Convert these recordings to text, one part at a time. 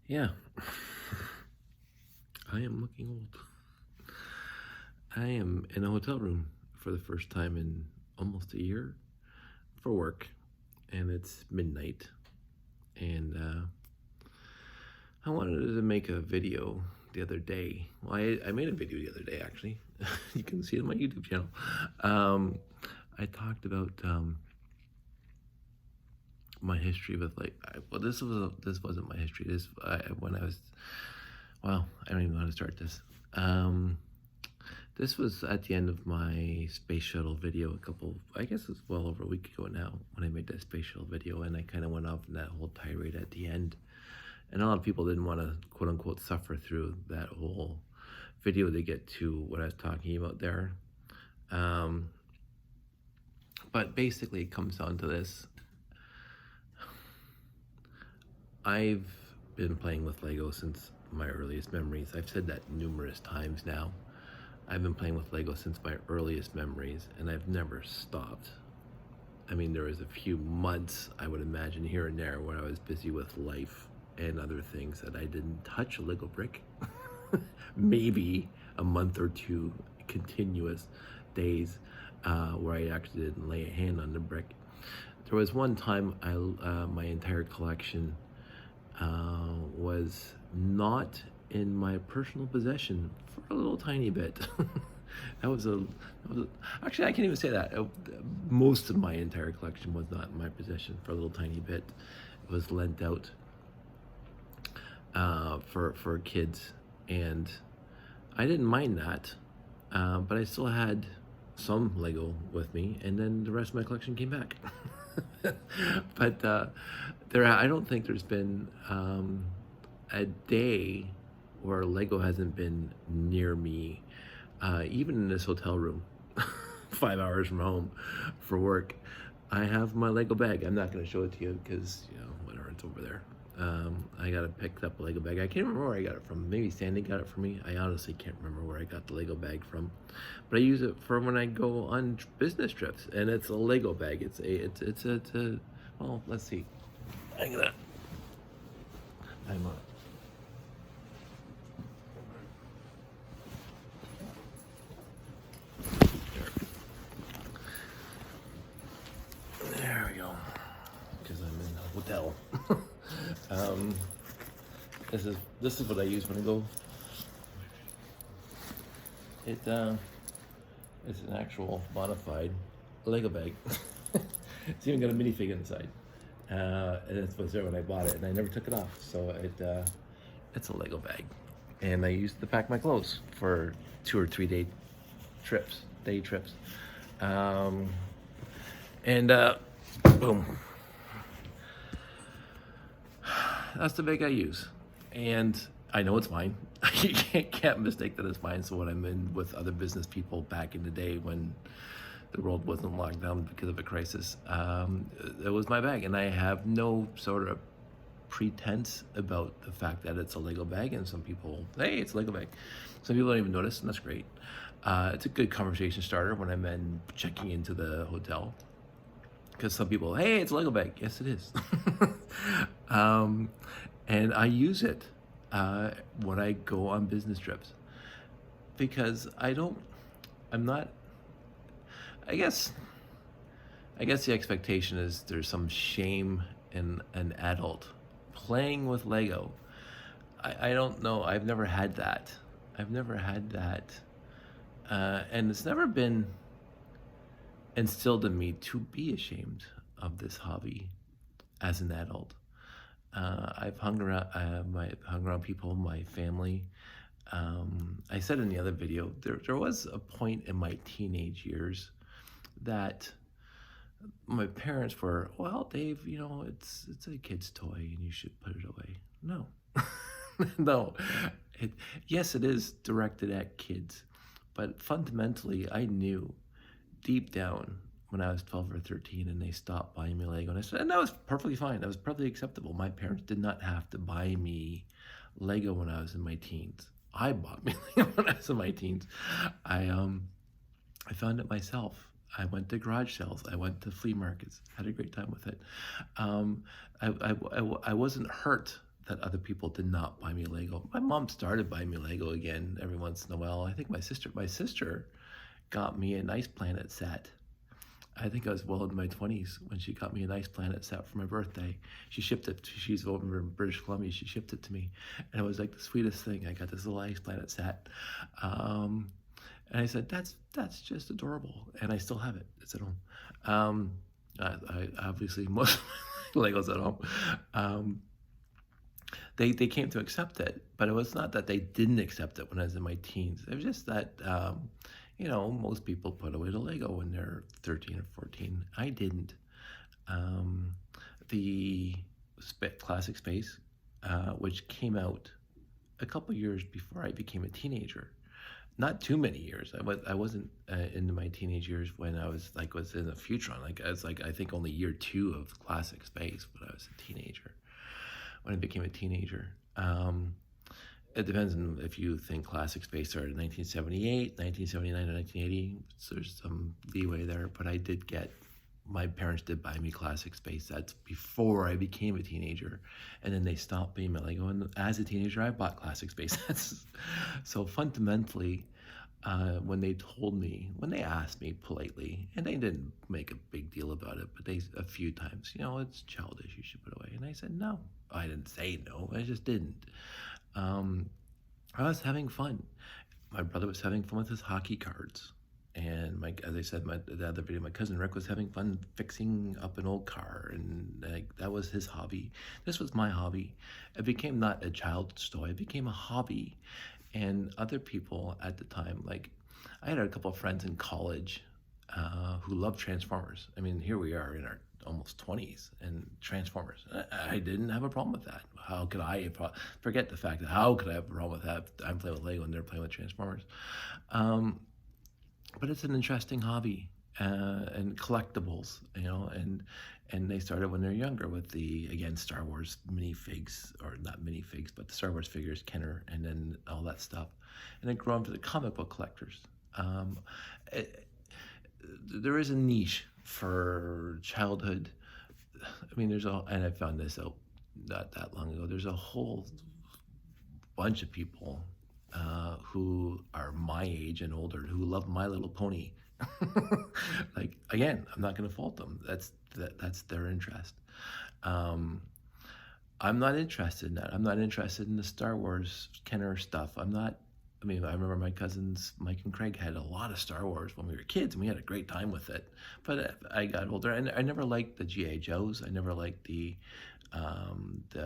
Yeah, I am looking old. I am in a hotel room for the first time in almost a year for work, and it's midnight. And I wanted to make a video the other day. Well, I made a video the other day, actually. You can see it on my YouTube channel. Um, I talked about my history with well, this wasn't my history. When I was, well, I don't even know how to start this. This was at the end of my space shuttle video I guess it's well over a week ago now when I made that space shuttle video, and I kind of went off in that whole tirade at the end. And a lot of people didn't want to quote unquote suffer through that whole video to get to what I was talking about there. Um, but basically, it comes down to this. I've been playing with Lego since my earliest memories. I've said that numerous times now. I've been playing with Lego since my earliest memories, and I've never stopped. I mean, there was a few months, I would imagine, here and there where I was busy with life and other things that I didn't touch a Lego brick. Maybe a month or two continuous days where I actually didn't lay a hand on the brick. There was one time my entire collection was not in my personal possession for a little tiny bit. Actually, I can't even say that. Most of my entire collection was not in my possession for a little tiny bit. It was lent out for kids, and I didn't mind that, but I still had some Lego with me, and then the rest of my collection came back. But I don't think there's been a day where Lego hasn't been near me, even in this hotel room, 5 hours from home for work. I have my Lego bag. I'm not going to show it to you because, whatever, it's over there. I got to pick up a Lego bag. I can't remember where I got it from. Maybe Sandy got it for me. I honestly can't remember where I got the Lego bag from, but I use it for when I go on business trips, and it's a Lego bag. It's a well, let's see. I'm on. There we go. Because I'm in a hotel. um, this is what I use when I go. It's an actual modified Lego bag. It's even got a minifig inside, and it was there when I bought it, and I never took it off. So it's a Lego bag, and I used to pack my clothes for 2 or 3 day trips. And boom. That's the bag I use. And I know it's mine. You can't mistake that it's mine. So when I'm in with other business people back in the day when the world wasn't locked down because of a crisis, it was my bag. And I have no sort of pretense about the fact that it's a Lego bag. And some people, hey, it's a Lego bag. Some people don't even notice, and that's great. It's a good conversation starter when I'm checking into the hotel. Because some people, hey, it's a Lego bag. Yes, it is. And I use it when I go on business trips. Because I'm not, I guess the expectation is there's some shame in an adult playing with Lego. I don't know. I've never had that. And it's never been instilled in me to be ashamed of this hobby as an adult. I've hung around people, my family. I said in the other video, there was a point in my teenage years that my parents were, well, Dave, it's a kid's toy and you should put it away. No, no. Yes, it is directed at kids, but fundamentally, I knew deep down when I was 12 or 13 and they stopped buying me Lego. And that was perfectly fine. That was perfectly acceptable. My parents did not have to buy me Lego when I was in my teens. I bought me Lego when I was in my teens. I found it myself. I went to garage sales. I went to flea markets. Had a great time with it. I wasn't hurt that other people did not buy me Lego. My mom started buying me Lego again every once in a while. I think my sister got me a Nice Planet set. I think I was well into my 20s when she got me a Nice Planet set for my birthday. She shipped it. She's over in British Columbia. She shipped it to me, and it was like the sweetest thing. I got this little Nice Planet set, and I said, "That's just adorable," and I still have it. It's at home. I obviously most of my Legos at home. Um, they came to accept it, but it was not that they didn't accept it when I was in my teens. It was just that most people put away the Lego when they're 13 or 14. I didn't. Um, the Classic Space, which came out a couple years before I became a teenager. Not too many years. I wasn't into my teenage years when I was in the Futron. I was I think only year 2 of Classic Space when I was a teenager. When I became a teenager. It depends on if you think Classic Space started in 1978, 1979, or 1980. So there's some leeway there, but my parents did buy me Classic Space sets before I became a teenager, and then they stopped being my Lego. And as a teenager, I bought Classic Space sets. So fundamentally, when they asked me politely, and they didn't make a big deal about it, but a few times, it's childish, you should put it away. And I said, no. I didn't say no, I just didn't. I was having fun. My brother was having fun with his hockey cards. And as I said, the other video, my cousin Rick was having fun fixing up an old car, and that was his hobby. This was my hobby. It became not a child's toy, it became a hobby. And other people at the time, I had a couple of friends in college who loved Transformers. I mean, here we are in our almost 20s, and Transformers. I didn't have a problem with that. How could I forget the fact that how could I have a problem with that? I'm playing with Lego and they're playing with Transformers. But it's an interesting hobby, and collectibles, and they started when they're younger with the, again, Star Wars minifigs, or not minifigs, but the Star Wars figures, Kenner, and then all that stuff. And then grew on to the comic book collectors. There is a niche for childhood. I mean, and I found this out not that long ago, there's a whole bunch of people who are my age and older who love My Little Pony. Again, I'm not going to fault them. That's their interest. I'm not interested in that. I'm not interested in the Star Wars Kenner stuff. I remember my cousins Mike and Craig had a lot of Star Wars when we were kids, and we had a great time with it. But I got older, and I never liked the G.I. Joes. I never liked the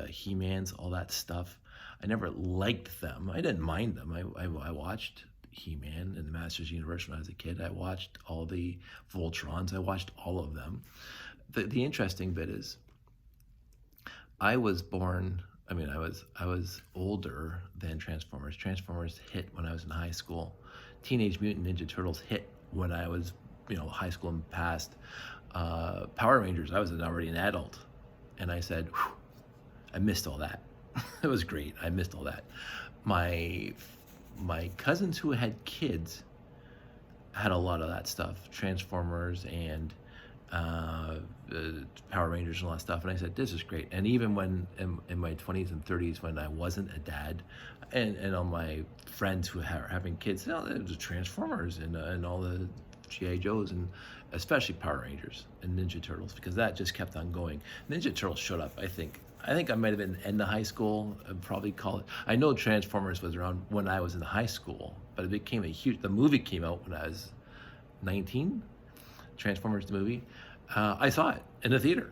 He-Mans, all that stuff. I never liked them. I didn't mind them. I watched He-Man and the Masters Universe when I was a kid. I watched all the Voltrons. I watched all of them. The interesting bit is, I was born. I was older than Transformers. Transformers hit when I was in high school. Teenage Mutant Ninja Turtles hit when I was, high school and past. Power Rangers, I was already an adult. And I said, whew, I missed all that. It was great. I missed all that. My cousins who had kids had a lot of that stuff. Transformers and Power Rangers and all that stuff, and I said, this is great. And even when in my 20s and 30s, when I wasn't a dad, and all my friends who are having kids, there was Transformers and all the G.I. Joes, and especially Power Rangers and Ninja Turtles, because that just kept on going. Ninja Turtles showed up, I think I might have been in the high school, I'd probably call it. I know Transformers was around when I was in high school, but it became the movie came out when I was 19, Transformers the movie. I saw it in the theater.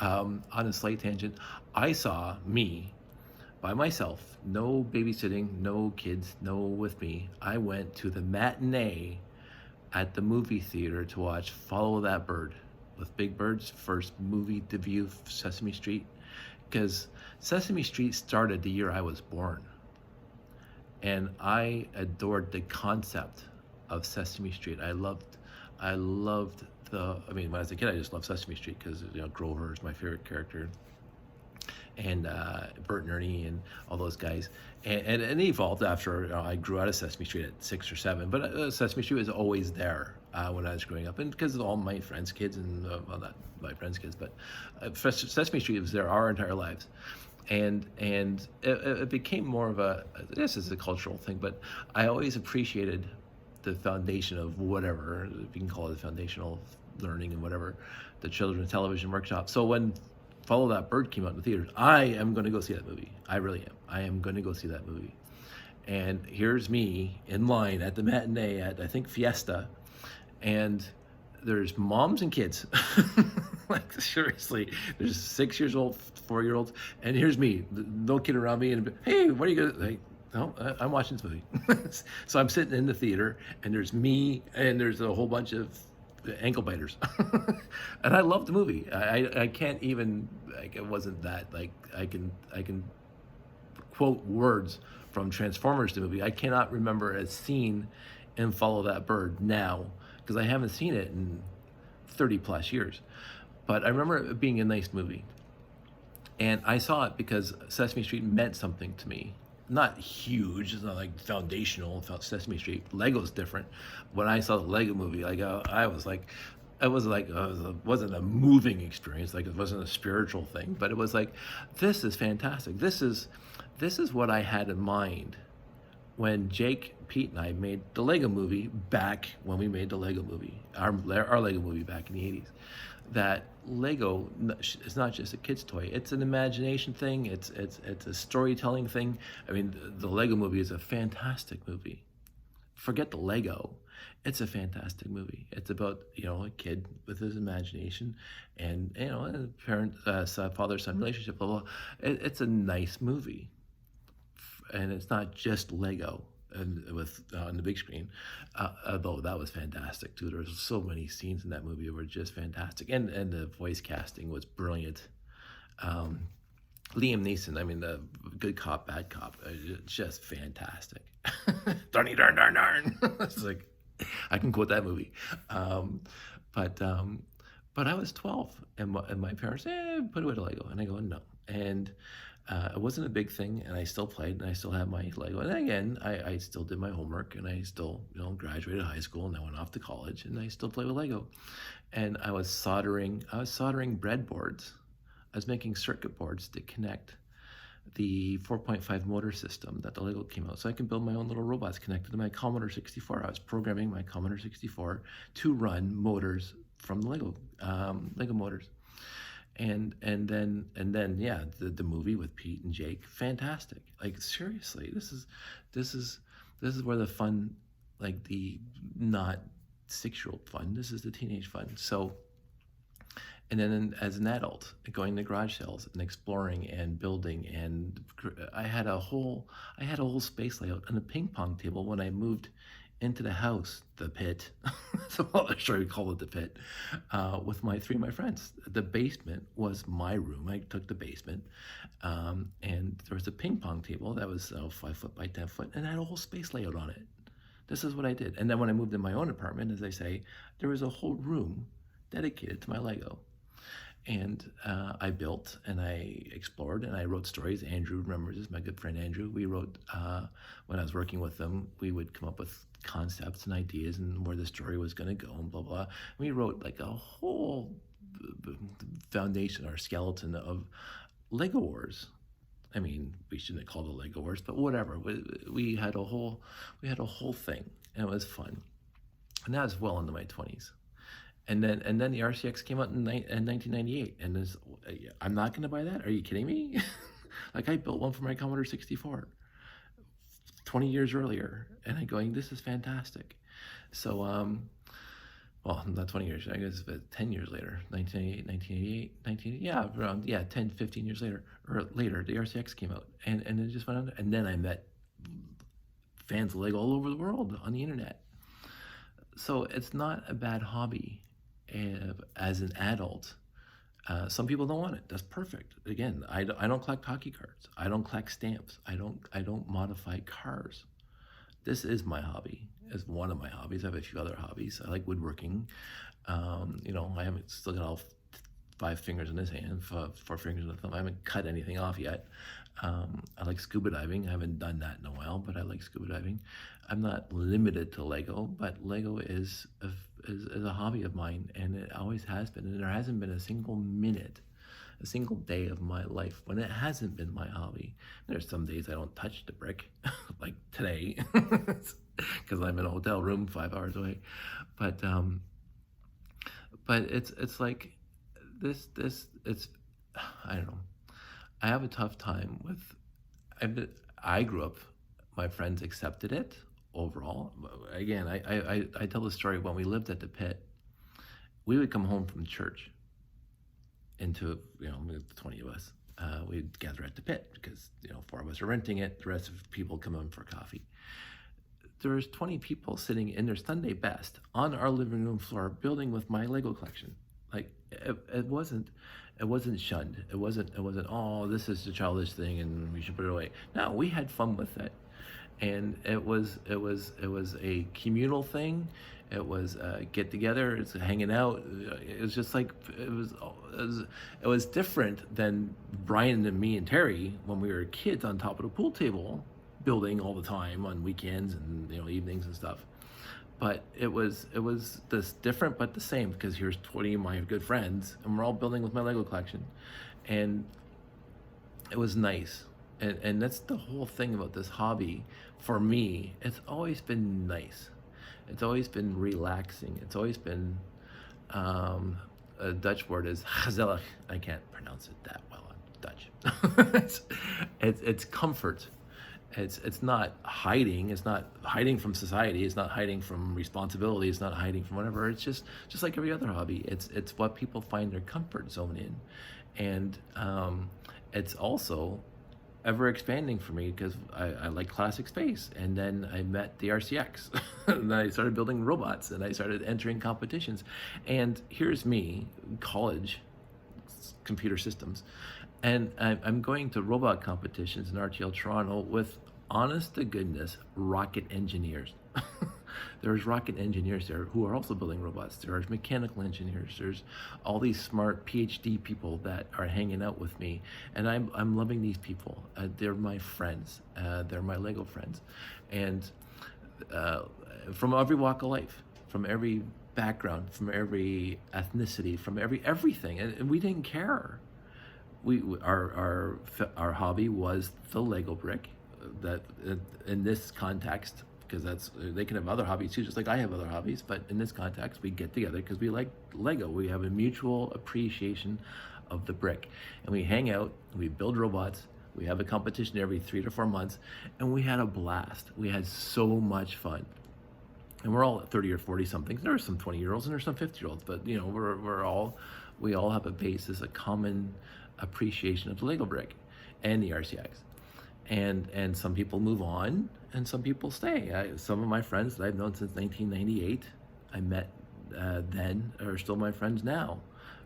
On a slight tangent, I saw me by myself, no babysitting, no kids, no with me. I went to the matinee at the movie theater to watch Follow That Bird with Big Bird's first movie debut of Sesame Street, because Sesame Street started the year I was born. And I adored the concept of Sesame Street. I loved when I was a kid, I just loved Sesame Street because, Grover is my favorite character. And Bert and Ernie and all those guys. And it evolved after I grew out of Sesame Street at 6 or 7. But Sesame Street was always there when I was growing up. And because of all my friends' kids and, not my friends' kids, but Sesame Street was there our entire lives. and it became more of a, this is a cultural thing, but I always appreciated the foundation of whatever you can call it, foundational learning and whatever, the children's television workshop. So when Follow That Bird came out in the theaters, I am going to go see that movie. I really am. I am going to go see that movie. And here's me in line at the matinee at, I think, Fiesta, and there's moms and kids. Like, seriously, there's 6 years old, 4 year olds, and here's me, no kid around me, and hey, what are you gonna like? No, I'm watching this movie. So I'm sitting in the theater, and there's me, and there's a whole bunch of ankle biters, and I love the movie. I can't even, like, it wasn't that, like, I can quote words from Transformers the movie. I cannot remember a scene in Follow That Bird now because I haven't seen it in 30 plus years. But I remember it being a nice movie. And I saw it because Sesame Street meant something to me. Not huge, it's not like foundational. Sesame Street, Lego's different. When I saw the Lego movie, like I was like, it was like it wasn't a moving experience, like it wasn't a spiritual thing, but it was like, this is fantastic. This is what I had in mind when Jake, Pete, and I made the Lego movie back when we made the Lego movie, our Lego movie back in the 80s. That Lego is not just a kid's toy; it's an imagination thing. It's a storytelling thing. I mean, the Lego movie is a fantastic movie. Forget the Lego; it's a fantastic movie. It's about, a kid with his imagination, and a parent, father-son relationship. Blah blah. It's a nice movie, and it's not just Lego and with on the big screen, although that was fantastic too. There was so many scenes in that movie that were just fantastic, and the voice casting was brilliant. Liam Neeson, I mean, the good cop, bad cop, just fantastic. Darny darn darn darn. It's like, I can quote that movie. But I was 12, and my parents said, put away the Lego, and I go, no. And it wasn't a big thing, and I still played, and I still have my Lego. And again, I still did my homework, and I still, graduated high school, and I went off to college, and I still play with Lego. And I was soldering breadboards. I was making circuit boards to connect the 4.5 motor system that the Lego came out, so I can build my own little robots connected to my Commodore 64. I was programming my Commodore 64 to run motors from the Lego motors. And then yeah, the movie with Pete and Jake, fantastic. Like, seriously, this is where the fun, like the not 6-year-old fun, this is the teenage fun. So, and then as an adult, going to garage sales and exploring and building, and I had a whole space layout and a ping pong table when I moved into the house, the pit. So I'm sure we call it the pit, with my friends. The basement was my room. I took the basement, and there was a ping pong table that was 5 foot by 10 foot, and I had a whole space layout on it. This is what I did. And then when I moved in my own apartment, as I say, there was a whole room dedicated to my Lego. And I built and I explored and I wrote stories. Andrew remembers this, my good friend Andrew. We wrote, when I was working with them, we would come up with concepts and ideas and where the story was going to go and blah, blah. We wrote like a whole foundation or skeleton of Lego Wars. I mean, we shouldn't have called it Lego Wars, but whatever. We had a whole thing, and it was fun. And that was well into my 20s. And then the RCX came out in 1998, and I'm not going to buy that. Are you kidding me? Like, I built one for my Commodore 64 20 years earlier, and I'm going, this is fantastic. So, well, not 20 years, I guess 10 years later, 1988, 10, 15 years later, the RCX came out, and it just went on. And then I met fans of Lego all over the world on the internet. So it's not a bad hobby. As an adult, some people don't want it. That's perfect. Again, I don't collect hockey cards. I don't collect stamps. I don't modify cars. This is my hobby. It's one of my hobbies. I have a few other hobbies. I like woodworking. I haven't still got all 5 fingers in this hand, 4 fingers in the thumb. I haven't cut anything off yet. I like scuba diving. I haven't done that in a while, but I like scuba diving. I'm not limited to Lego, but Lego is a hobby of mine, and it always has been. And there hasn't been a single minute a single day of my life when it hasn't been my hobby. There's some days I don't touch the brick, like today, because I'm in a hotel room 5 hours away. But it's like it's I don't know. I have a tough time with. I grew up. My friends accepted it overall. Again, I tell the story when we lived at the pit. We would come home from church into, 20 of us. We'd gather at the pit because, 4 of us are renting it. The rest of people come in for coffee. There was 20 people sitting in their Sunday best on our living room floor building with my Lego collection. Like it wasn't shunned. It wasn't, oh, this is a childish thing and we should put it away. No, we had fun with it. And it was a communal thing. It was get together. It's hanging out. It was just like it was different than Brian and me and Terry when we were kids on top of the pool table, building all the time on weekends and evenings and stuff. But it was this different but the same, because here's 20 of my good friends and we're all building with my Lego collection, and it was nice. And that's the whole thing about this hobby. For me, it's always been nice. It's always been relaxing. It's always been, a Dutch word is gezellig. I can't pronounce it that well. I'm Dutch. it's comfort. It's not hiding. It's not hiding from society. It's not hiding from responsibility. It's not hiding from whatever. It's just like every other hobby. It's what people find their comfort zone in, and it's also ever expanding for me because I like classic space. And then I met the RCX and I started building robots and I started entering competitions. And here's me, college, computer systems. And I'm going to robot competitions in RTL Toronto with, honest to goodness, rocket engineers. There's rocket engineers there who are also building robots. There's mechanical engineers. There's all these smart PhD people that are hanging out with me, and I'm loving these people. They're my friends. They're my Lego friends, and from every walk of life, from every background, from every ethnicity, from everything, and we didn't care. Our hobby was the Lego brick. That in this context, because they can have other hobbies too, just like I have other hobbies, but in this context we get together because we like Lego. We have a mutual appreciation of the brick, and we hang out, we build robots, we have a competition every 3 to 4 months, and we had a blast. We had so much fun. And we're all 30 or 40 something. There are some 20-year-olds and there's some 50-year-olds, but we all have a basis, a common appreciation of the Lego brick and the RCX. And some people move on and some people stay. Some of my friends that I've known since 1998, I met then, are still my friends now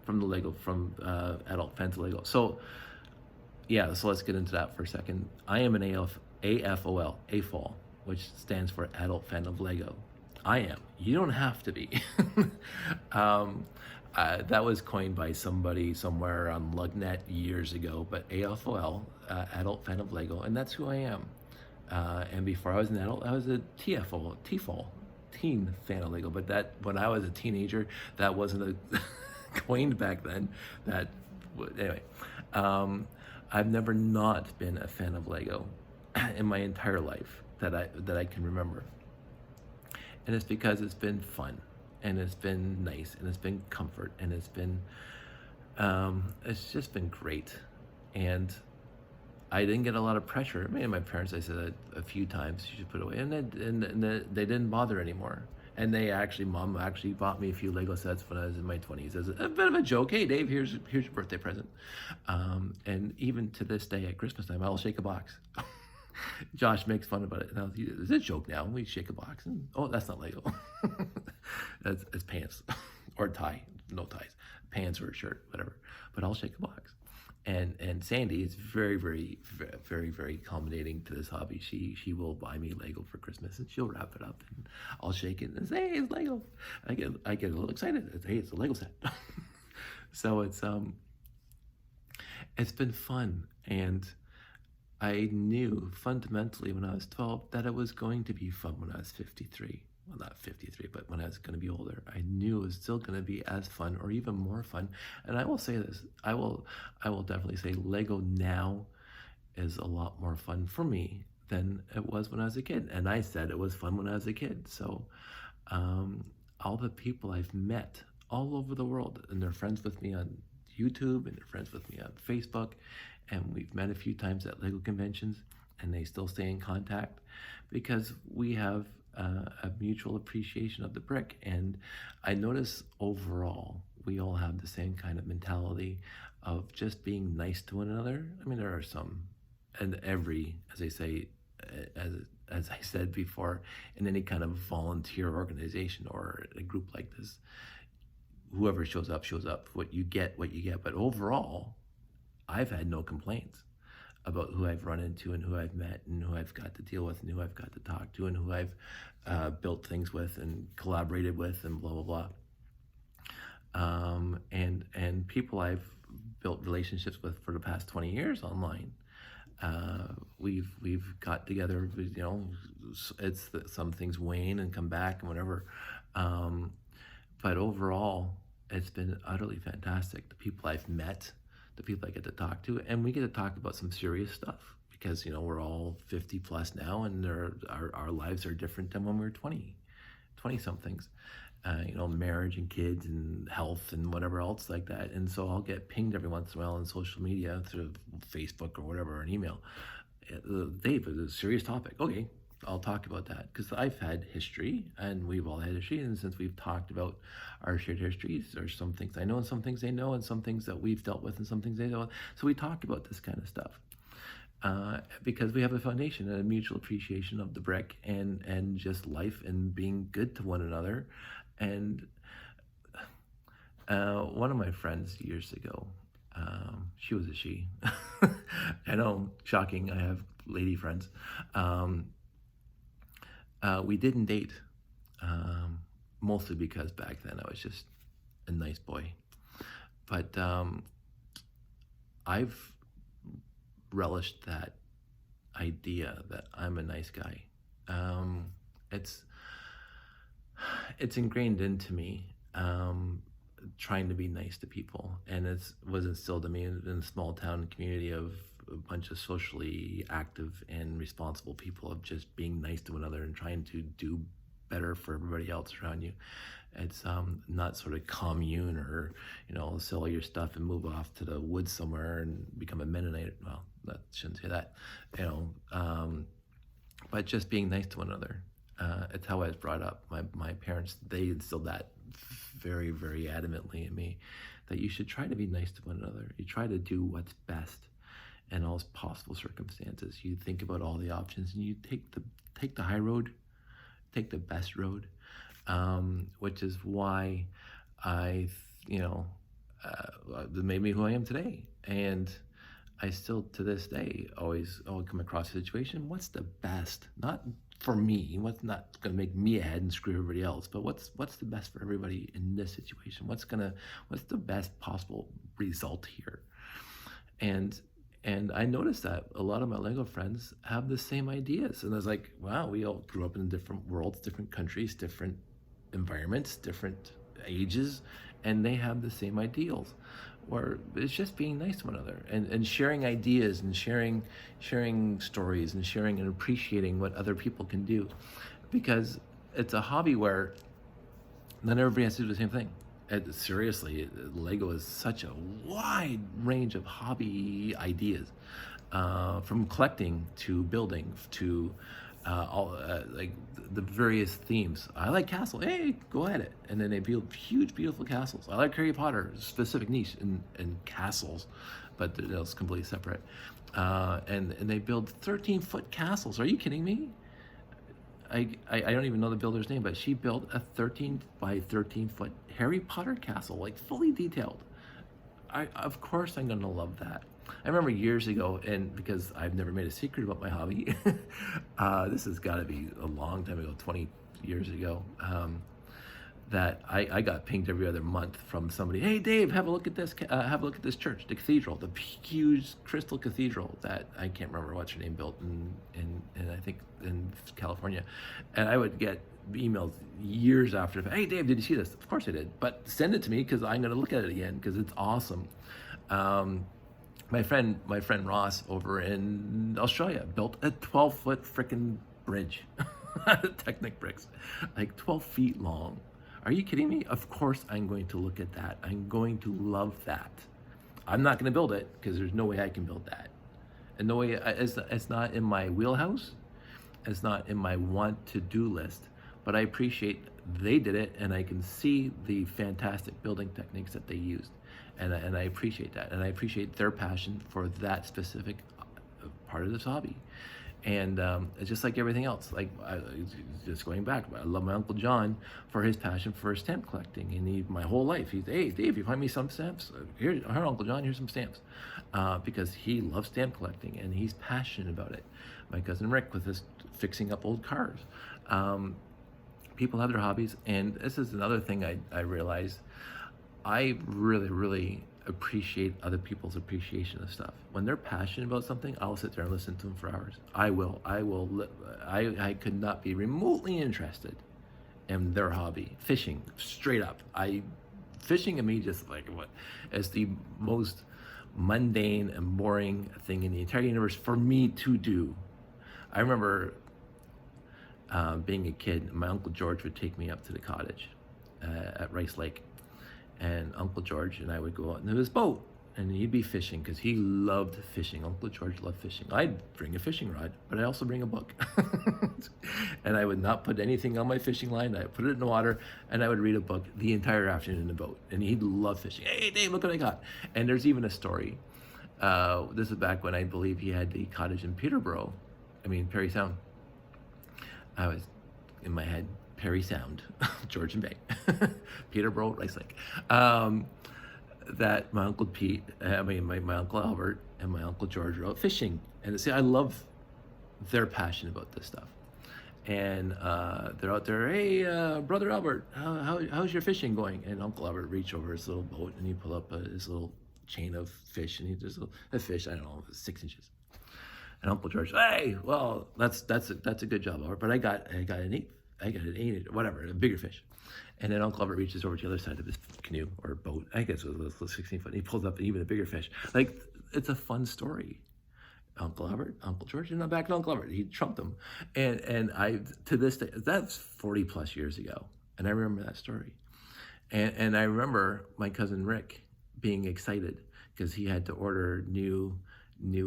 from the Lego, from adult fans of Lego. So yeah, so let's get into that for a second. I am an AFOL, which stands for Adult Fan of Lego. I am. You don't have to be. That was coined by somebody somewhere on Lugnet years ago, but AFOL, Adult Fan of Lego, and that's who I am. And before I was an adult, I was a TFOL, Teen Fan of Lego, but that, when I was a teenager, that wasn't coined back then. Anyway, I've never not been a fan of Lego in my entire life that I can remember. And it's because it's been fun, and it's been nice, and it's been comfort, and it's just been great. And I didn't get a lot of pressure. I mean, my parents, I said a few times, you should put it away, and they didn't bother anymore. And Mom actually bought me a few Lego sets when I was in my 20s as a bit of a joke. Hey, Dave, here's your birthday present. And even to this day at Christmas time, I'll shake a box. Josh makes fun about it. And it's a joke now. We shake a box. And, oh, that's not Lego. It's pants or tie. No ties. Pants or a shirt, whatever. But I'll shake a box. And Sandy is very, very, very, very accommodating to this hobby. She will buy me Lego for Christmas, and she'll wrap it up, and I'll shake it and say, hey, it's Lego. I get a little excited. Hey, it's a Lego set. So it's been fun, and I knew fundamentally when I was 12 that it was going to be fun when I was 53. well, not 53, but when I was going to be older, I knew it was still going to be as fun or even more fun. And I will say this, I will definitely say Lego now is a lot more fun for me than it was when I was a kid. And I said it was fun when I was a kid. So um, all the people I've met all over the world, and they're friends with me on YouTube, and they're friends with me on Facebook, and we've met a few times at Lego conventions, and they still stay in contact because we have a mutual appreciation of the brick. And I notice overall we all have the same kind of mentality of just being nice to one another. I mean, there are some, and every, as I say, as as I said before, in any kind of volunteer organization or a group like this, whoever shows up shows up. What you get, what you get. But overall, I've had no complaints about who I've run into and who I've met and who I've got to deal with and who I've got to talk to and who I've built things with and collaborated with and blah blah blah. And people I've built relationships with for the past 20 years online. We've got together, you know, it's some things wane and come back and whatever. But overall, it's been utterly fantastic. The people I've met, the people I get to talk to, and we get to talk about some serious stuff because, you know, we're all 50 plus now, and our lives are different than when we were 20 somethings. You know, marriage and kids and health and whatever else like that. And so I'll get pinged every once in a while on social media through Facebook or whatever, or an email. Dave, it's a serious topic. Okay, I'll talk about that because I've had history and we've all had history. And since we've talked about our shared histories, there's some things I know and some things they know and some things that we've dealt with and some things they don't. So we talk about this kind of stuff. Because we have a foundation and a mutual appreciation of the brick and just life and being good to one another. And one of my friends years ago, she was a she. I know, shocking, I have lady friends. We didn't date, mostly because back then I was just a nice boy. But I've relished that idea that I'm a nice guy. It's ingrained into me, trying to be nice to people, and it was instilled in me in a small town community of a bunch of socially active and responsible people of just being nice to one another and trying to do better for everybody else around you. It's not sort of commune or, you know, sell all your stuff and move off to the woods somewhere and become a Mennonite. Well, I shouldn't say that, you know, but just being nice to one another. It's how I was brought up. My parents, they instilled that very, very adamantly in me, that you should try to be nice to one another. You try to do what's best in all possible circumstances. You think about all the options and you take the high road, take the best road, which is why I, you know, made me who I am today. And I still, to this day, always come across a situation. What's the best? Not for me. What's not going to make me ahead and screw everybody else? But what's the best for everybody in this situation? What's the best possible result here? And I noticed that a lot of my Lego friends have the same ideas. And I was like, wow, we all grew up in different worlds, different countries, different environments, different ages, and they have the same ideals. Where it's just being nice to one another and sharing ideas and sharing stories and sharing and appreciating what other people can do, because it's a hobby where not everybody has to do the same thing. Seriously, Lego is such a wide range of hobby ideas, from collecting to building to all like the various themes. I like castle. Hey, go at it. And then they build huge, beautiful castles. I like Harry Potter, specific niche in castles, but it's completely separate. And they build 13-foot castles. Are you kidding me? I don't even know the builder's name, but she built a 13 by 13-foot Harry Potter castle, like fully detailed. Of course I'm gonna love that. I remember years ago, and because I've never made a secret about my hobby, this has got to be a long time ago, 20 years ago, that I got pinged every other month from somebody. Hey, Dave, have a look at this. Have a look at this church, the cathedral, the huge crystal cathedral that I can't remember what's her name built in I think in California. And I would get emails years after. Hey, Dave, did you see this? Of course I did. But send it to me because I'm going to look at it again because it's awesome. My friend Ross over in Australia built a 12-foot freaking bridge, Technic bricks, like 12 feet long. Are you kidding me? Of course I'm going to look at that. I'm going to love that. I'm not going to build it because there's no way I can build that. And no way, it's not in my wheelhouse. It's not in my want to do list. But I appreciate they did it, and I can see the fantastic building techniques that they used. And I appreciate that. And I appreciate their passion for that specific part of this hobby. And it's just like everything else. Like, just going back, I love my Uncle John for his passion for stamp collecting. And my whole life, he's, hey, Dave, you find me some stamps? Here, Uncle John, here's some stamps. Because he loves stamp collecting and he's passionate about it. My cousin Rick with his fixing up old cars. People have their hobbies. And this is another thing I realized. I really, really appreciate other people's appreciation of stuff. When they're passionate about something, I'll sit there and listen to them for hours. I could not be remotely interested in their hobby. Fishing, straight up. Fishing to me just like what is the most mundane and boring thing in the entire universe for me to do. I remember being a kid, my Uncle George would take me up to the cottage at Rice Lake. And Uncle George and I would go out into his boat and he'd be fishing because he loved fishing. Uncle George loved fishing. I'd bring a fishing rod, but I also bring a book. And I would not put anything on my fishing line. I'd put it in the water and I would read a book the entire afternoon in the boat. And he'd love fishing. Hey, Dave, look what I got. And there's even a story. This is back when I believe he had the cottage in Perry Sound. I was in my head, Perry Sound, Georgian Bay, Peterborough, Rice Lake. That my Uncle Pete, my Uncle Albert and my Uncle George are out fishing. And see, I love their passion about this stuff. And they're out there, hey, Brother Albert, how's your fishing going? And Uncle Albert reached over his little boat and he pulled up his little chain of fish and he just a fish, I don't know, 6 inches. And Uncle George, hey, well, that's a good job, Albert. But I got an 8, whatever, a bigger fish. And then Uncle Albert reaches over to the other side of his canoe or boat. I guess it was 16 foot. And he pulls up even a bigger fish. Like, it's a fun story. Uncle Albert, Uncle George, and I'm back to Uncle Albert. He trumped him. And I, to this day, that's 40 plus years ago. And I remember that story. And I remember my cousin Rick being excited because he had to order new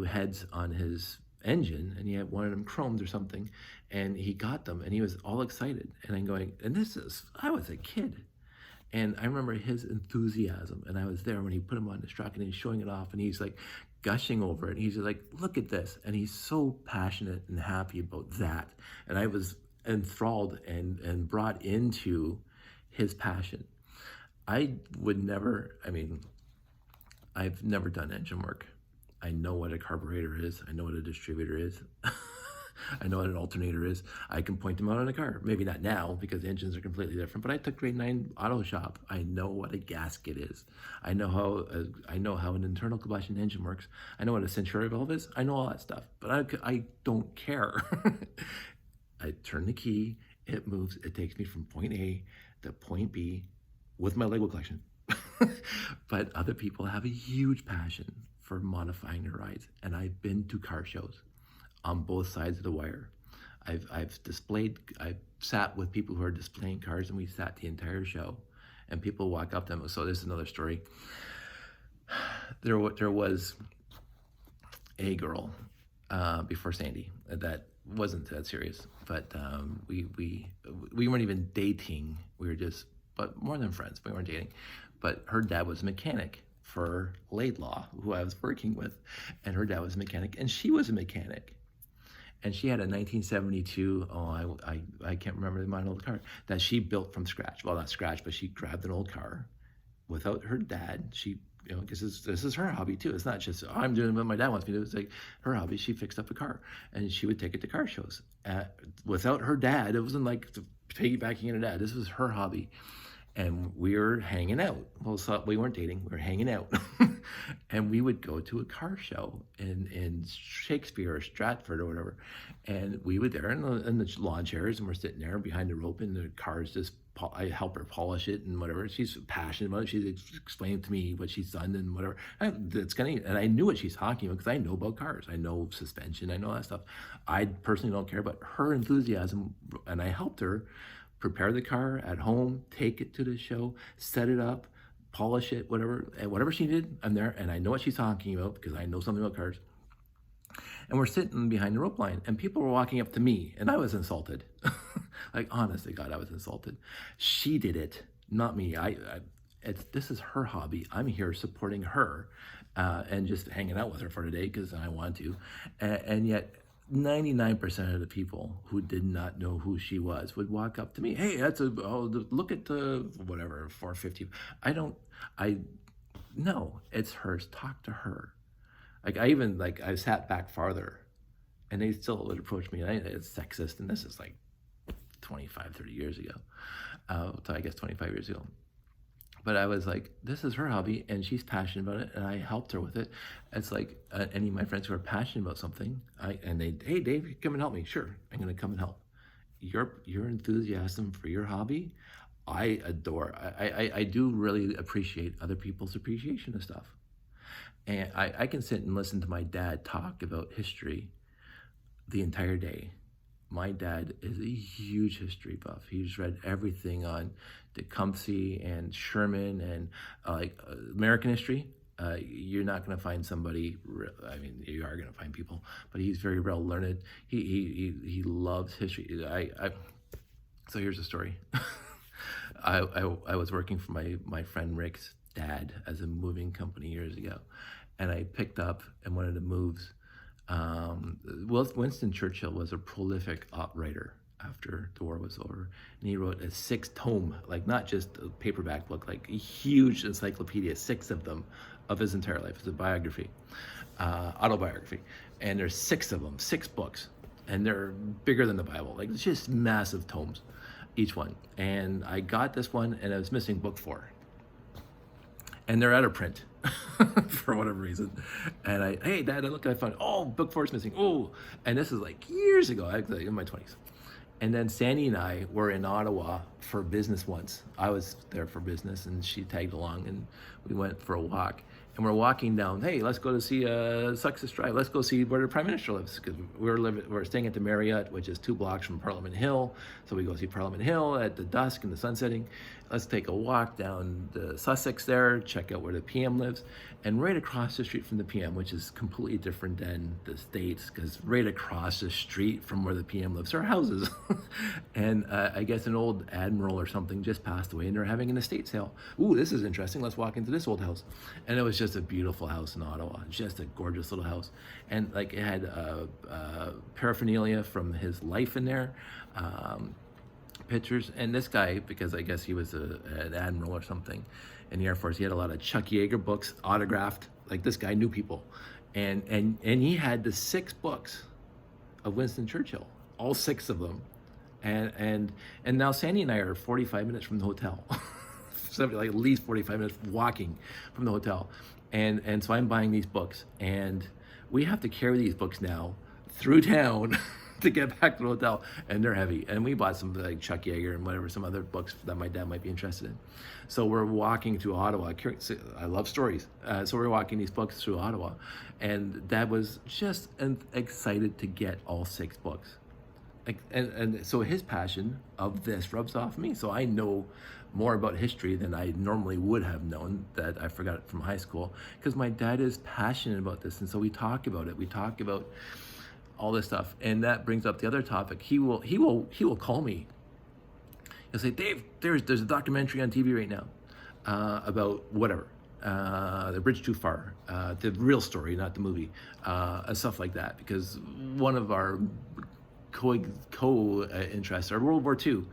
heads on his engine, and he had one of them chromed or something, and he got them and he was all excited. And I'm going, and I was a kid, and I remember his enthusiasm, and I was there when he put him on the truck and he's showing it off and he's like gushing over it, and he's just like, look at this, and he's so passionate and happy about that. And I was enthralled and brought into his passion. I've never done engine work. I know what a carburetor is. I know what a distributor is. I know what an alternator is. I can point them out on a car. Maybe not now because the engines are completely different, but I took grade 9 auto shop. I know what a gasket is. I know how an internal combustion engine works. I know what a Century valve is. I know all that stuff, but I don't care. I turn the key, it moves, it takes me from point A to point B with my Lego collection. But other people have a huge passion for modifying their rides, and I've been to car shows on both sides of the wire. I've sat with people who are displaying cars, and we sat the entire show, and people walk up to them. So there's another story. There was a girl before Sandy that wasn't that serious, but we weren't even dating. We were just, but more than friends. We weren't dating. But her dad was a mechanic for Laidlaw, who I was working with, and her dad was a mechanic, and she was a mechanic. And she had a 1972, I can't remember the model of the car, that she built from scratch. Well, not scratch, but she grabbed an old car without her dad. She, because this is her hobby too. It's not just, I'm doing what my dad wants me to do. It's like her hobby. She fixed up a car, and she would take it to car shows. Without her dad, it wasn't like piggybacking on her dad. This was her hobby. and we were hanging out. Well, so we weren't dating, we were hanging out. And we would go to a car show in Shakespeare or Stratford or whatever. And we were there in the lawn chairs, and we're sitting there behind the rope, and the cars just, I help her polish it and whatever. She's passionate about it. She's explaining to me what she's done and whatever. And I knew what she's talking about because I know about cars. I know suspension. I know that stuff. I personally don't care, but her enthusiasm, and I helped her prepare the car at home, take it to the show, set it up, polish it, whatever. And whatever she did, I'm there, and I know what she's talking about because I know something about cars. And we're sitting behind the rope line, and people were walking up to me, and I was insulted. Like, honest to God, I was insulted. She did it, not me. This is her hobby. I'm here supporting her, and just hanging out with her for today because I want to. And yet, 99% of the people who did not know who she was would walk up to me. Hey, look at the whatever 450. No, it's hers. Talk to her. Like I sat back farther, and they still would approach me. And it's sexist, and this is like 25, 30 years ago. So I guess 25 years ago. But I was like, this is her hobby, and she's passionate about it, and I helped her with it. It's like any of my friends who are passionate about something, hey, Dave, come and help me. Sure, I'm going to come and help. Your enthusiasm for your hobby, I adore. I do really appreciate other people's appreciation of stuff. And I can sit and listen to my dad talk about history the entire day. My dad is a huge history buff. He's read everything on Tecumseh and Sherman and American history. You're not going to find somebody. I mean, you are going to find people, but he's very well learned. He loves history. So here's a story. I was working for my friend Rick's dad as a moving company years ago, and I picked up in one of the moves. Winston Churchill was a prolific op writer after the war was over, and he wrote a 6-tome, like not just a paperback book, like a huge encyclopedia, 6 of them, of his entire life. It's a biography, autobiography, and there's 6 of them, 6 books, and they're bigger than the Bible, like it's just massive tomes, each one. And I got this one, and I was missing book 4. And they're out of print for whatever reason. And hey, Dad, I found, book 4 is missing. Oh, and this is like years ago, I was like in my 20s. And then Sandy and I were in Ottawa for business once. I was there for business, and she tagged along, and we went for a walk. And we're walking down, hey, let's go to see Success Drive. Let's go see where the Prime Minister lives, because we're staying at the Marriott, which is 2 blocks from Parliament Hill. So we go see Parliament Hill at the dusk and the sun setting. Let's take a walk down the Sussex there, check out where the PM lives. And right across the street from the PM, which is completely different than the States, because right across the street from where the PM lives are houses. And I guess an old admiral or something just passed away, and they're having an estate sale. Ooh, this is interesting. Let's walk into this old house. And it was just a beautiful house in Ottawa, just a gorgeous little house. And like it had paraphernalia from his life in there, pictures. And this guy, because I guess he was an admiral or something in the Air Force, he had a lot of Chuck Yeager books autographed. Like this guy knew people. And he had the 6 books of Winston Churchill, all 6 of them. And now Sandy and I are 45 minutes from the hotel. So like at least 45 minutes walking from the hotel. And so I'm buying these books, and we have to carry these books now through town to get back to the hotel, and they're heavy. And we bought some like Chuck Yeager and whatever, some other books that my dad might be interested in. So we're walking through Ottawa. I love stories. So we're walking these books through Ottawa, and Dad was just excited to get all 6 books. And so his passion of this rubs off me. So I know more about history than I normally would have known, that I forgot from high school, because my dad is passionate about this. And so we talk about it. We talk about all this stuff. And that brings up the other topic. He will call me. He'll say, Dave, there's a documentary on TV right now about whatever. The Bridge Too Far, the real story, not the movie, and stuff like that. Because one of our co-interests are World War II,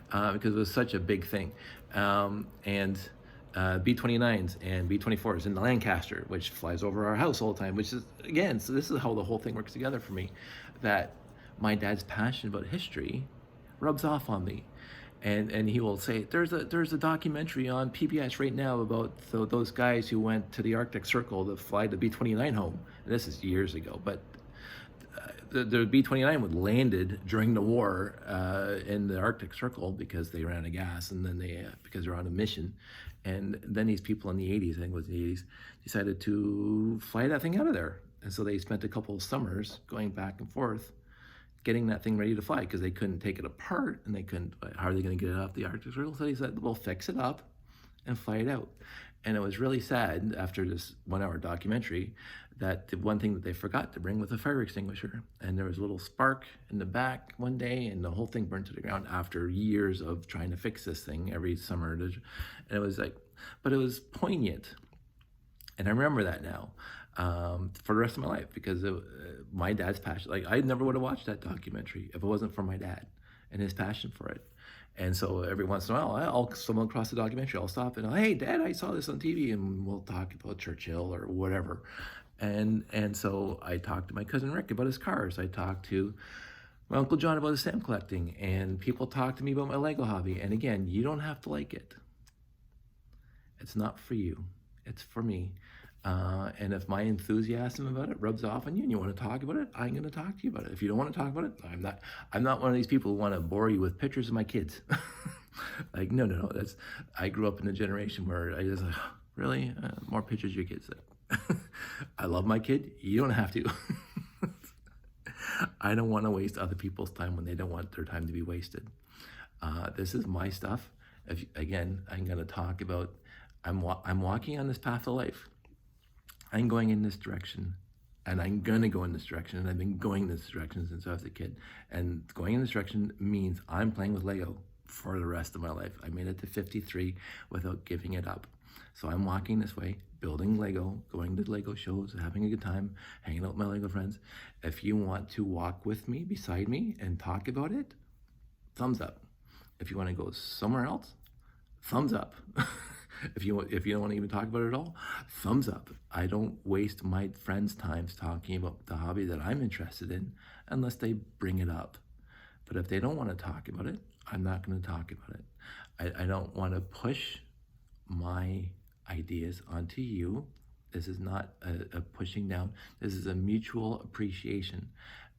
because it was such a big thing. And B-29s and B-24s in the Lancaster, which flies over our house all the time, which is, again, so this is how the whole thing works together for me, that my dad's passion about history rubs off on me. and he will say there's a documentary on PBS right now about those guys who went to the Arctic Circle to fly the B-29 home. And this is years ago, but the B-29 was landed during the war in the Arctic Circle because they ran out of gas, and then because they're on a mission. And then these people in the 80s, I think it was the 80s, decided to fly that thing out of there. And so they spent a couple of summers going back and forth getting that thing ready to fly because they couldn't take it apart, and they couldn't, how are they going to get it off the Arctic Circle? So they said, we'll fix it up and fly it out. And it was really sad after this 1-hour documentary that the one thing that they forgot to bring was a fire extinguisher. And there was a little spark in the back one day, and the whole thing burned to the ground after years of trying to fix this thing every summer. And it was like, but it was poignant. And I remember that now for the rest of my life because my dad's passion. Like, I never would have watched that documentary if it wasn't for my dad and his passion for it. And so every once in a while, I'll stumble across the documentary. I'll stop and, hey, Dad, I saw this on TV, and we'll talk about Churchill or whatever. And so I talked to my cousin Rick about his cars. I talked to my Uncle John about his stamp collecting, and people talk to me about my Lego hobby. And again, you don't have to like it. It's not for you. It's for me. And if my enthusiasm about it rubs off on you and you want to talk about it, I'm going to talk to you about it. If you don't want to talk about it, I'm not one of these people who want to bore you with pictures of my kids. Like, no. I grew up in a generation where I just like, really? More pictures of your kids. I love my kid. You don't have to. I don't want to waste other people's time when they don't want their time to be wasted. This is my stuff. Again, I'm going to talk about, I'm walking on this path of life. I'm going in this direction, and I'm going to go in this direction, and I've been going in this direction since I was a kid. And going in this direction means I'm playing with Lego for the rest of my life. I made it to 53 without giving it up. So I'm walking this way, building Lego, going to Lego shows, having a good time, hanging out with my Lego friends. If you want to walk with me, beside me, and talk about it, thumbs up. If you want to go somewhere else, thumbs up. If you don't want to even talk about it at all, thumbs up. I don't waste my friends' time talking about the hobby that I'm interested in unless they bring it up. But if they don't want to talk about it, I'm not going to talk about it. I don't want to push my ideas onto you. This is not a pushing down. This is a mutual appreciation.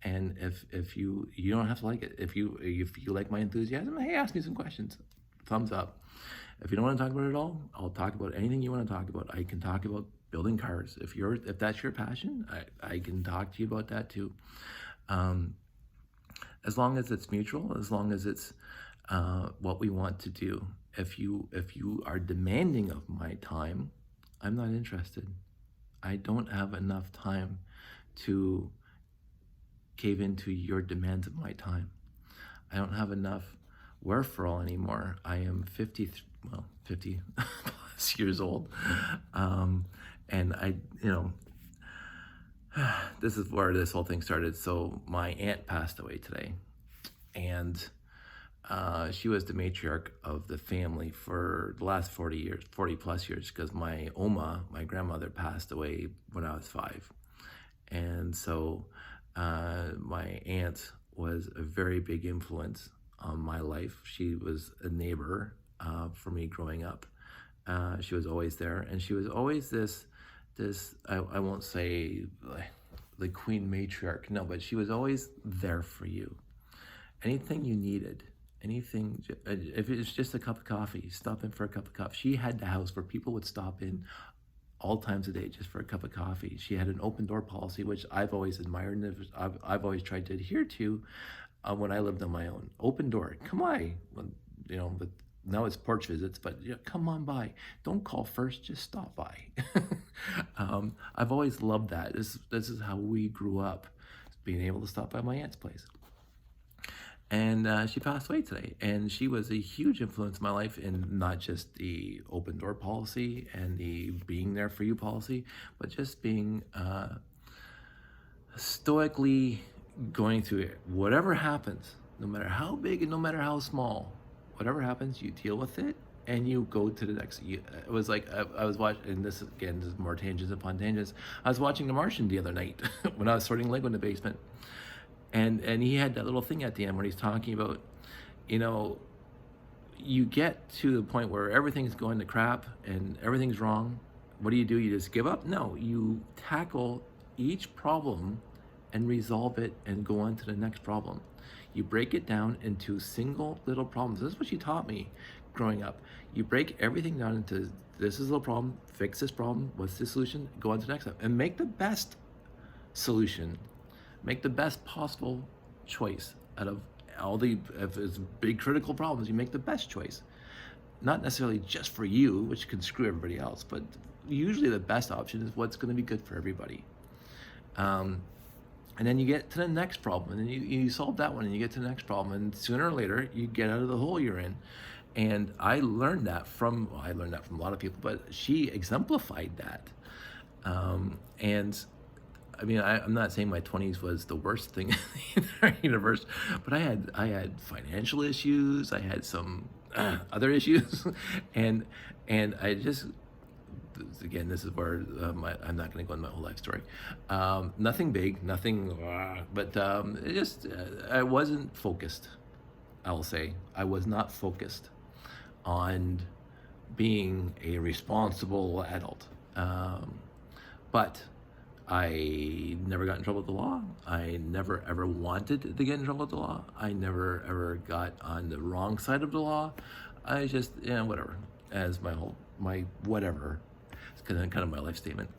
And if you don't have to like it. If you like my enthusiasm, hey, ask me some questions. Thumbs up. If you don't want to talk about it at all, I'll talk about anything you want to talk about. I can talk about building cars. If that's your passion, I can talk to you about that too. As long as it's mutual, as long as it's what we want to do. If you are demanding of my time, I'm not interested. I don't have enough time to cave into your demands of my time. I don't have enough wherefore anymore. I am 50 plus years old. And this is where this whole thing started. So my aunt passed away today, and she was the matriarch of the family for the last 40 plus years, because my Oma, my grandmother, passed away when I was 5. And so my aunt was a very big influence on my life. She was a neighbor for me growing up. She was always there, and she was always this I won't say the queen matriarch, no, but she was always there for you. Anything you needed, anything, if it's just a cup of coffee, stop in for a cup of coffee. She had the house where people would stop in all times of day just for a cup of coffee. She had an open door policy, which I've always admired, and I've always tried to adhere to when I lived on my own. Open door, come by, but now it's porch visits, but come on by. Don't call first, just stop by. I've always loved that. This is how we grew up, being able to stop by my aunt's place. And she passed away today, and she was a huge influence in my life, in not just the open door policy and the being there for you policy, but just being stoically going through it. Whatever happens, no matter how big and no matter how small, whatever happens, you deal with it and you go to the next. It was like I was watching, and this is more tangents upon tangents. I was watching The Martian the other night when I was sorting Lego in the basement, and he had that little thing at the end where he's talking about, you get to the point where everything's going to crap and everything's wrong. What do? You just give up? No, you tackle each problem and resolve it and go on to the next problem. You break it down into single little problems. This is what she taught me growing up. You break everything down into, this is a little problem, fix this problem, what's the solution, go on to the next step, and make the best solution, make the best possible choice out of all the, if it's big critical problems, you make the best choice. Not necessarily just for you, which can screw everybody else, but usually the best option is what's going to be good for everybody. And then you get to the next problem, and then you solve that one, and you get to the next problem, and sooner or later you get out of the hole you're in. And I learned that from a lot of people, but she exemplified that. And I mean, I'm not saying my 20s was the worst thing in the universe, but I had financial issues, I had some other issues, and I just, again, this is where I'm not going to go into my whole life story. Nothing big, nothing, but it just, I wasn't focused. I'll say I was not focused on being a responsible adult. But I never got in trouble with the law. I never ever wanted to get in trouble with the law. I never ever got on the wrong side of the law. I just, whatever, as my whatever. It's kind of my life statement.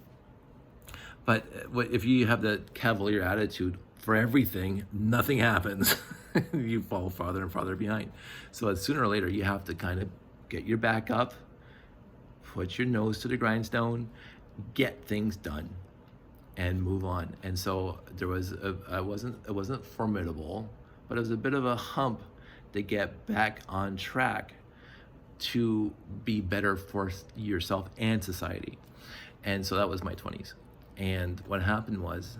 But if you have that cavalier attitude for everything, nothing happens. You fall farther and farther behind. So sooner or later, you have to kind of get your back up, put your nose to the grindstone, get things done, and move on. And so there was it wasn't formidable, but it was a bit of a hump to get back on track to be better for yourself and society. And so that was my 20s. And what happened was,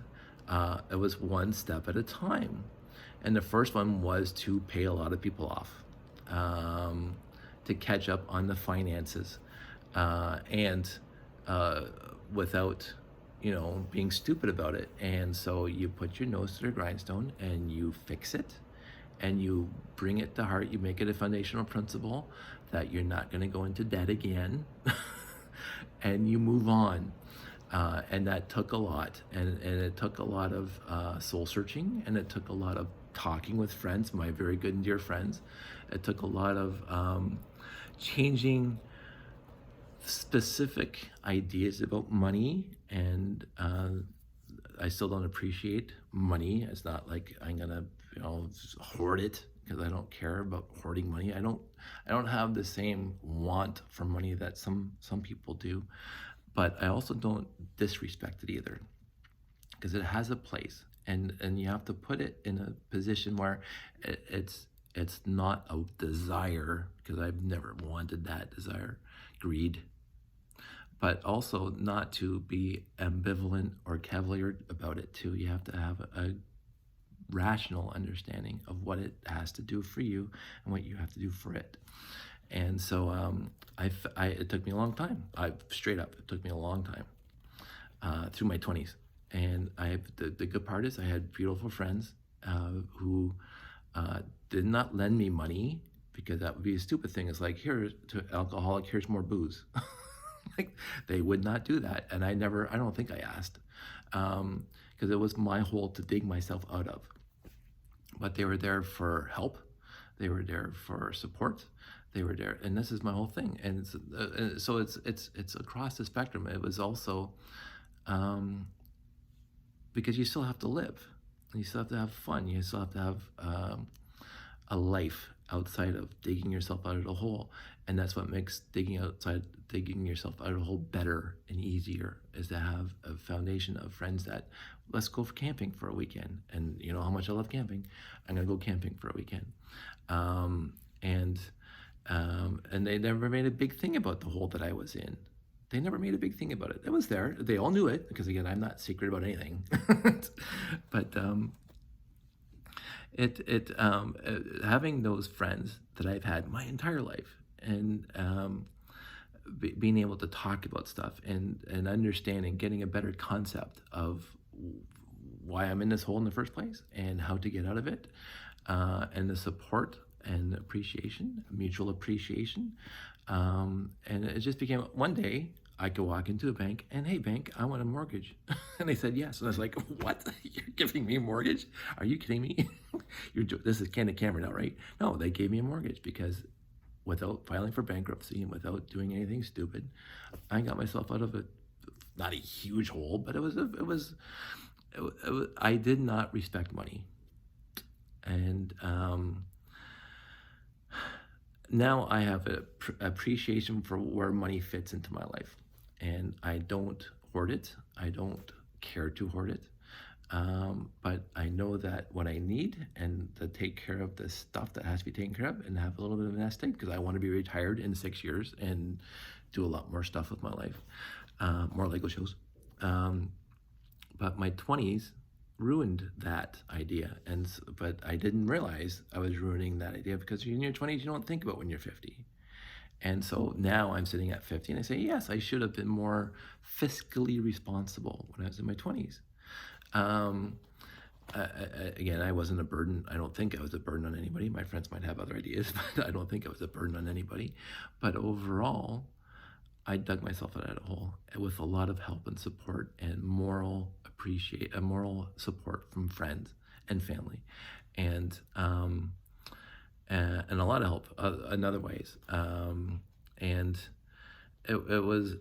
it was one step at a time. And the first one was to pay a lot of people off, to catch up on the finances, and without, being stupid about it. And so you put your nose to the grindstone and you fix it, and you bring it to heart. You make it a foundational principle that you're not going to go into debt again, and you move on. And that took a lot, and it took a lot of soul searching, and it took a lot of talking with friends, my very good and dear friends. It took a lot of changing specific ideas about money, and I still don't appreciate money. It's not like I'm gonna, hoard it, because I don't care about hoarding money. I don't have the same want for money that some people do, but I also don't disrespect it either, because it has a place, and you have to put it in a position where it's not a desire, because I've never wanted that desire, greed, but also not to be ambivalent or cavalier about it too. You have to have a rational understanding of what it has to do for you and what you have to do for it. And so it took me a long time. It took me a long time through my 20s. And the good part is I had beautiful friends who did not lend me money, because that would be a stupid thing. It's like, here, to alcoholic, here's more booze. Like, they would not do that. And I don't think I asked, because it was my hole to dig myself out of. But they were there for help. They were there for support. They were there, and this is my whole thing. And so it's across the spectrum. It was also because you still have to live, you still have to have fun, you still have to have a life outside of digging yourself out of the hole. And that's what makes digging yourself out of the hole better and easier, is to have a foundation of friends that, let's go for camping for a weekend. And you know how much I love camping. I'm gonna go camping for a weekend. And they never made a big thing about the hole that I was in. They never made a big thing about it. It was there. They all knew it, because again, I'm not secret about anything. But having those friends that I've had my entire life, and being able to talk about stuff and understanding, getting a better concept of why I'm in this hole in the first place and how to get out of it, and the support and appreciation, mutual appreciation. And it just became one day I could walk into a bank and, hey, bank, I want a mortgage. And they said yes. And I was like, what? You're giving me a mortgage? Are you kidding me? This is candid camera now, right? No, they gave me a mortgage because without filing for bankruptcy and without doing anything stupid, I got myself out of not a huge hole, but I did not respect money. And now I have an appreciation for where money fits into my life. And I don't hoard it. I don't care to hoard it. But I know that what I need and to take care of the stuff that has to be taken care of and have a little bit of a nest egg, because I want to be retired in 6 years and do a lot more stuff with my life, more Lego shows. But my 20s ruined that idea, but I didn't realize I was ruining that idea, because in your 20s you don't think about when you're 50. And so now I'm sitting at 50 and I say, yes, I should have been more fiscally responsible when I was in my 20s. Again, I wasn't a burden. I don't think I was a burden on anybody. My friends might have other ideas, but I don't think I was a burden on anybody. But overall, I dug myself out of a hole with a lot of help and support and moral support from friends and family, and a lot of help in other ways. And it was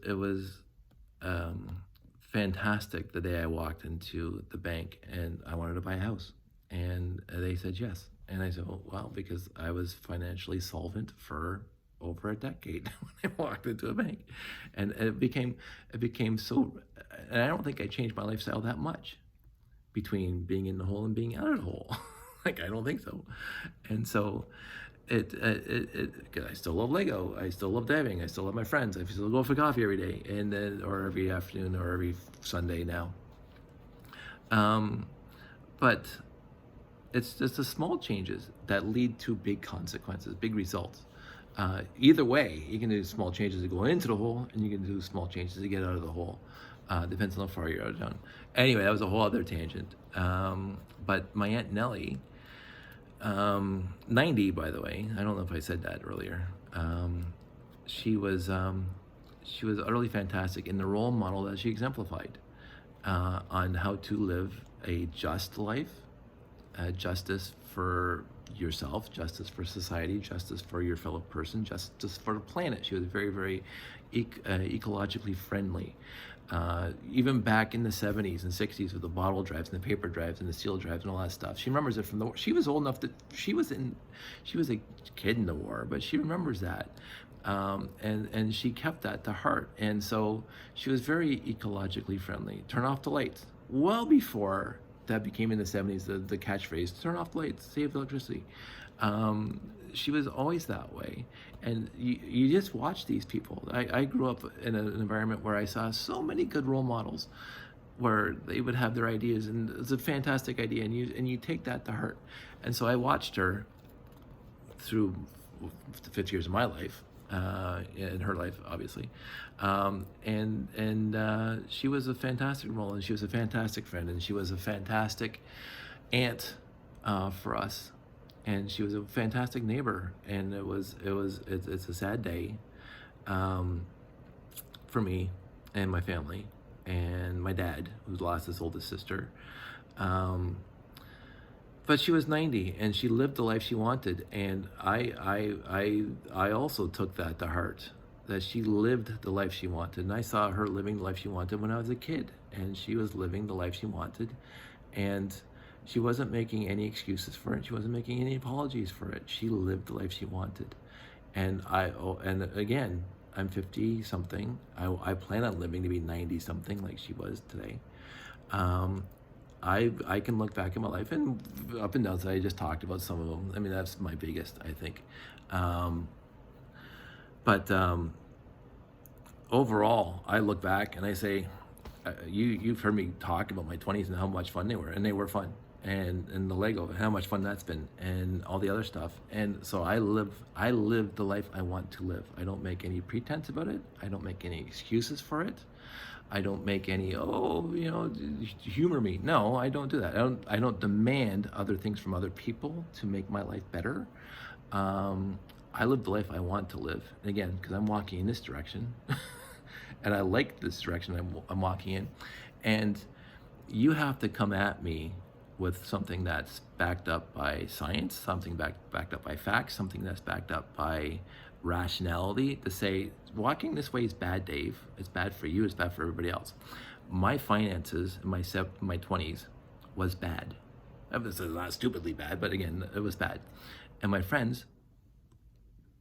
fantastic the day I walked into the bank and I wanted to buy a house, and they said yes. And I said, well, because I was financially solvent for over a decade when I walked into a bank, and it became so. And I don't think I changed my lifestyle that much between being in the hole and being out of the hole. Like, I don't think so. And so I still love Lego. I still love diving. I still love my friends. I still go for coffee every day, and then, or every afternoon, or every Sunday now. But it's just the small changes that lead to big consequences, big results. Either way, you can do small changes to go into the hole, and you can do small changes to get out of the hole. Depends on how far you're down. Anyway, that was a whole other tangent. But my Aunt Nellie, 90, by the way, I don't know if I said that earlier. She was utterly fantastic in the role model that she exemplified on how to live a just life, justice for yourself, justice for society, justice for your fellow person, justice for the planet. She was very, very ecologically friendly. Even back in the 70s and 60s with the bottle drives and the paper drives and the steel drives and all that stuff. She remembers it from the war. She was old enough that she was a kid in the war, but she remembers that. And she kept that to heart. And so she was very ecologically friendly. Turn off the lights. Well before that became in the 70s the catchphrase, turn off the lights, save electricity. She was always that way. And you just watch these people. I grew up in an environment where I saw so many good role models where they would have their ideas, and it's a fantastic idea, and you take that to heart. And so I watched her through the 50 years of my life, in her life, obviously. And she was a fantastic role, and she was a fantastic friend, and she was a fantastic aunt for us. And she was a fantastic neighbor, and it's a sad day for me and my family and my dad, who's lost his oldest sister. But she was 90, and she lived the life she wanted, and I also took that to heart, that she lived the life she wanted, and I saw her living the life she wanted when I was a kid, and she was living the life she wanted, and she wasn't making any excuses for it. She wasn't making any apologies for it. She lived the life she wanted. And and again, I'm 50 something. I plan on living to be 90 something like she was today. I can look back at my life, and up and downs, I just talked about some of them. I mean, that's my biggest, I think. But overall, I look back and I say, you've heard me talk about my 20s and how much fun they were, and they were fun. And the Lego, how much fun that's been, and all the other stuff. And so I live the life I want to live. I don't make any pretense about it. I don't make any excuses for it. I don't make any, humor me. No, I don't do that. I don't demand other things from other people to make my life better. I live the life I want to live. And again, because I'm walking in this direction, and I like this direction I'm walking in, and you have to come at me with something that's backed up by science, something backed up by facts, something that's backed up by rationality to say walking this way is bad, Dave. It's bad for you. It's bad for everybody else. My finances in my 20s was bad. It was not stupidly bad, but again, it was bad. And my friends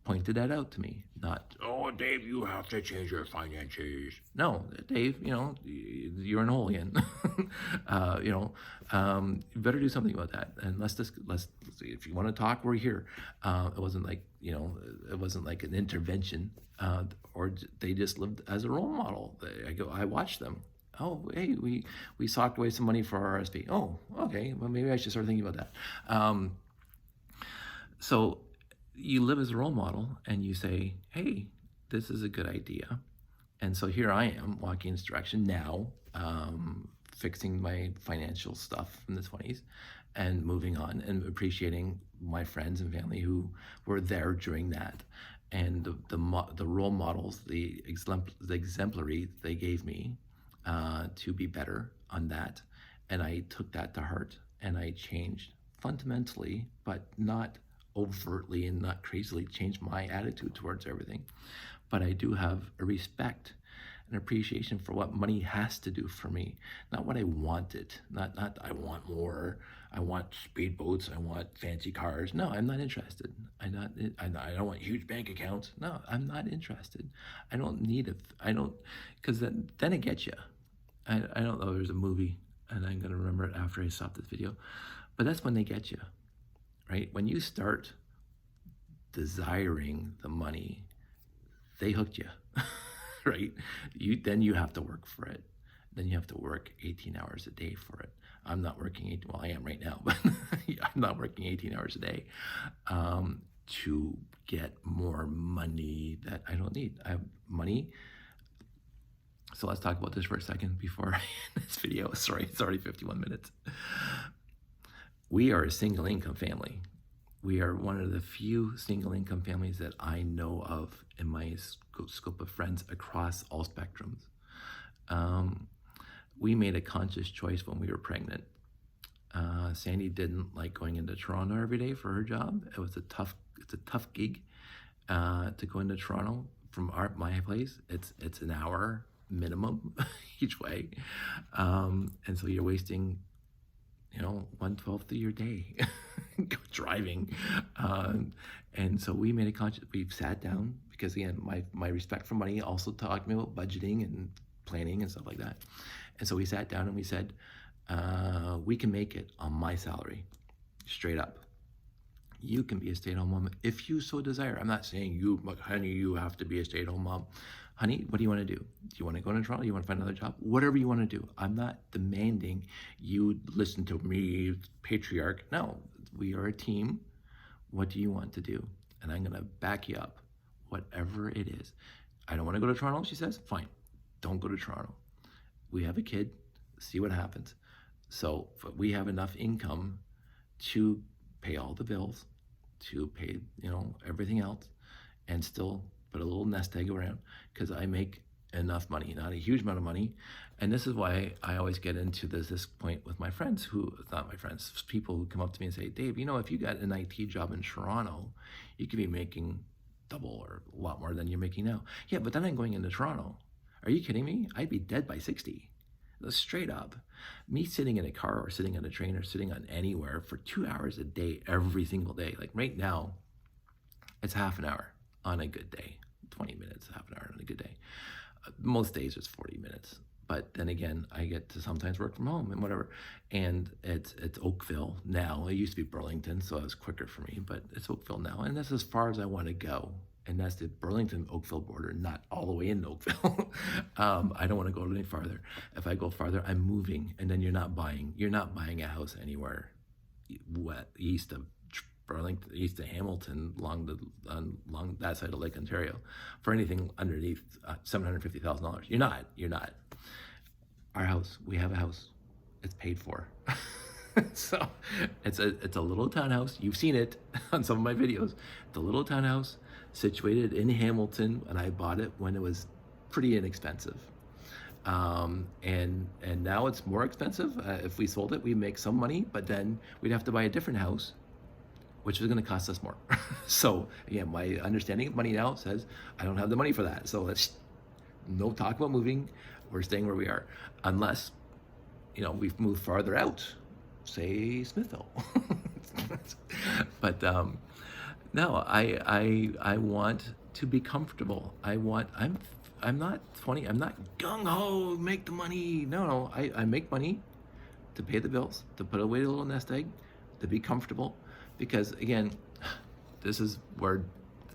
pointed that out to me. Not, oh, Dave, you have to change your finances. No, Dave, you're an Olean. You better do something about that. And let's see, if you want to talk, we're here. It wasn't like, it wasn't like an intervention, or they just lived as a role model. I watched them. Oh, hey, we socked away some money for our RSP. Oh, okay, well, maybe I should start thinking about that. So you live as a role model and you say, hey, this is a good idea. And so here I am walking in this direction now, fixing my financial stuff from the 20s and moving on and appreciating my friends and family who were there during that. And the role models, the exemplary they gave me to be better on that. And I took that to heart and I changed fundamentally, but not overtly and not crazily changed my attitude towards everything. But I do have a respect and appreciation for what money has to do for me, not what I wanted. Not I want more. I want speedboats. I want fancy cars. No, I'm not interested. I don't want huge bank accounts. No, I'm not interested. I don't need it. I don't, because then it gets you. I don't know. There's a movie, and I'm gonna remember it after I stop this video, but that's when they get you. Right? When you start desiring the money, they hooked you, right? Then you have to work for it. Then you have to work 18 hours a day for it. I'm not working well, I am right now, but I'm not working 18 hours a day to get more money that I don't need. I have money. So let's talk about this for a second before I end this video. Sorry, it's already 51 minutes. We are a single income family. We are one of the few single income families that I know of in my scope of friends across all spectrums. We made a conscious choice when we were pregnant. Sandy didn't like going into Toronto every day for her job. It's a tough gig to go into Toronto from my place. It's an hour minimum each way, and so you're wasting 1/12 of your day driving. And so we made a conscious, we've sat down because again, my respect for money also taught me about budgeting and planning and stuff like that. And so we sat down and we said, we can make it on my salary, straight up. You can be a stay-at-home mom if you so desire. I'm not saying honey, you have to be a stay-at-home mom. Honey, what do you want to do? Do you want to go to Toronto? Do you want to find another job? Whatever you want to do. I'm not demanding you listen to me, patriarch. No, we are a team. What do you want to do? And I'm going to back you up, whatever it is. I don't want to go to Toronto, she says. Fine, don't go to Toronto. We have a kid, see what happens. So we have enough income to pay all the bills, to pay, everything else, and still put a little nest egg around because I make enough money, not a huge amount of money. And this is why I always get into this point with my friends not my friends, people who come up to me and say, Dave, if you got an IT job in Toronto, you could be making double or a lot more than you're making now. Yeah, but then I'm going into Toronto. Are you kidding me? I'd be dead by 60. Straight up. Me sitting in a car or sitting on a train or sitting on anywhere for 2 hours a day, every single day. Like right now, it's half an hour on a good day, 20 minutes, half an hour on a good day. Most days it's 40 minutes. But then again, I get to sometimes work from home and whatever. And it's Oakville now. It used to be Burlington, so it was quicker for me, but it's Oakville now. And that's as far as I want to go. And that's the Burlington-Oakville border, not all the way in Oakville. I don't want to go any farther. If I go farther, I'm moving, and then you're not buying a house anywhere east of Burlington, east of Hamilton, along that side of Lake Ontario, for anything underneath $750,000. You're not. Our house, we have a house. It's paid for. So it's a little townhouse. You've seen it on some of my videos. The little townhouse situated in Hamilton, and I bought it when it was pretty inexpensive. And now it's more expensive. If we sold it, we make some money, but then we'd have to buy a different house, which is going to cost us more. So again, my understanding of money now says I don't have the money for that. So let's no talk about moving. We're staying where we are, unless we've moved farther out, say Smithville. But no, I want to be comfortable. I'm not 20. I'm not gung ho make the money. No, I make money to pay the bills, to put away a little nest egg, to be comfortable. Because again, this is where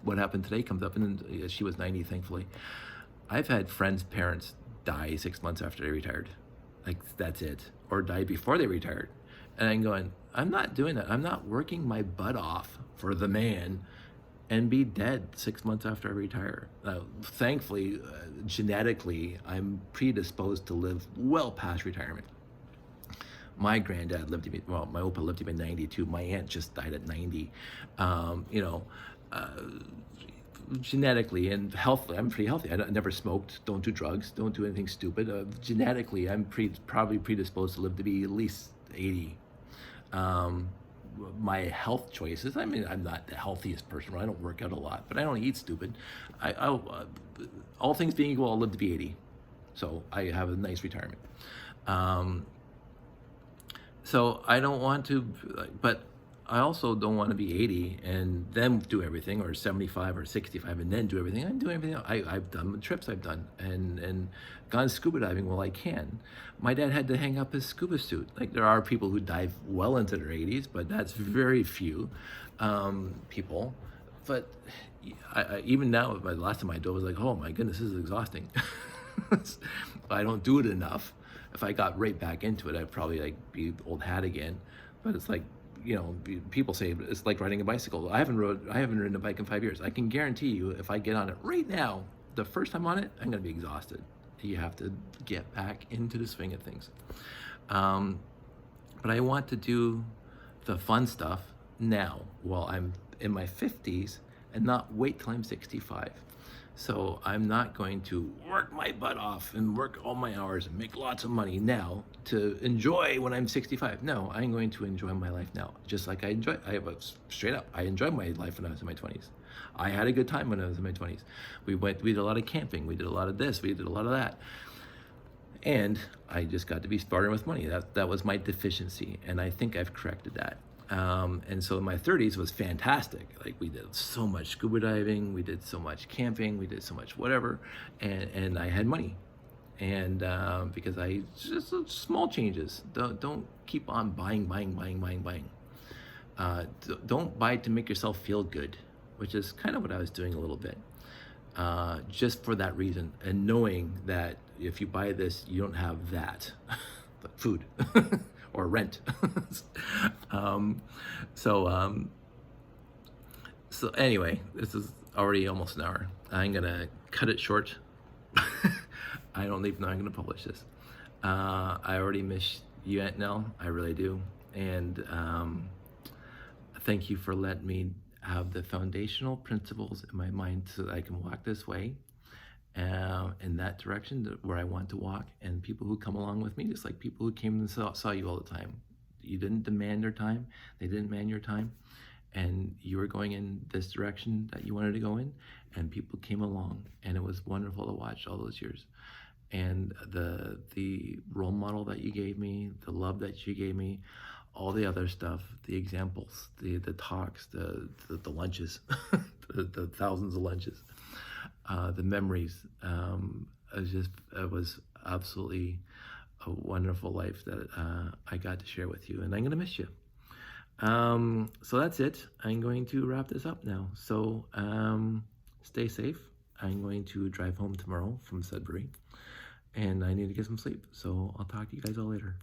what happened today comes up, and she was 90, thankfully. I've had friends' parents die 6 months after they retired. Like, that's it. Or die before they retired. And I'm going, I'm not doing that. I'm not working my butt off for the man and be dead 6 months after I retire. Thankfully, genetically, I'm predisposed to live well past retirement. My granddad lived to be, well, my Opa lived to be 92. My aunt just died at 90. Genetically and healthily, I'm pretty healthy. I never smoked, don't do drugs, don't do anything stupid. Genetically, I'm probably predisposed to live to be at least 80. My health choices, I mean, I'm not the healthiest person. I don't work out a lot, but I don't eat stupid. All things being equal, I'll live to be 80. So I have a nice retirement. So I don't want to, but I also don't want to be 80 and then do everything, or 75 or 65 and then do everything. I'm doing everything. I've done the trips I've done and gone scuba diving while I can. My dad had to hang up his scuba suit. Like, there are people who dive well into their 80s, but that's very few people. But even now, by the last time I dove, I was like, oh my goodness, this is exhausting. I don't do it enough. If I got right back into it, I'd probably be old hat again. But it's like, people say it's like riding a bicycle. I haven't ridden a bike in 5 years. I can guarantee you, if I get on it right now, the first time on it, I'm going to be exhausted. You have to get back into the swing of things. But I want to do the fun stuff now while I'm in my 50s and not wait till I'm 65. So I'm not going to work my butt off and work all my hours and make lots of money now to enjoy when I'm 65. No, I'm going to enjoy my life now. Just like I enjoy my life when I was in my 20s. I had a good time when I was in my 20s. We did a lot of camping. We did a lot of this. We did a lot of that. And I just got to be smarter with money. That was my deficiency. And I think I've corrected that. And so in my 30s was fantastic. Like, we did so much scuba diving, we did so much camping, we did so much whatever, and I had money. And because I just small changes. Don't keep on buying. Don't buy to make yourself feel good, which is kind of what I was doing a little bit. Just for that reason, and knowing that if you buy this, you don't have that, but food. Or rent. So anyway, this is already almost an hour. I'm gonna cut it short. I don't even know I'm gonna publish this. I already miss you, Aunt Nell. I really do. And thank you for letting me have the foundational principles in my mind so that I can walk this way. In that direction where I want to walk, and people who come along with me, just like people who came and saw you all the time. You didn't demand their time, they didn't demand your time, and you were going in this direction that you wanted to go in, and people came along, and it was wonderful to watch all those years. And the role model that you gave me, the love that you gave me, all the other stuff, the examples, the talks, the lunches, the thousands of lunches. The memories, it was absolutely a wonderful life that I got to share with you, and I'm going to miss you. So that's it. I'm going to wrap this up now. So stay safe. I'm going to drive home tomorrow from Sudbury, and I need to get some sleep. So I'll talk to you guys all later.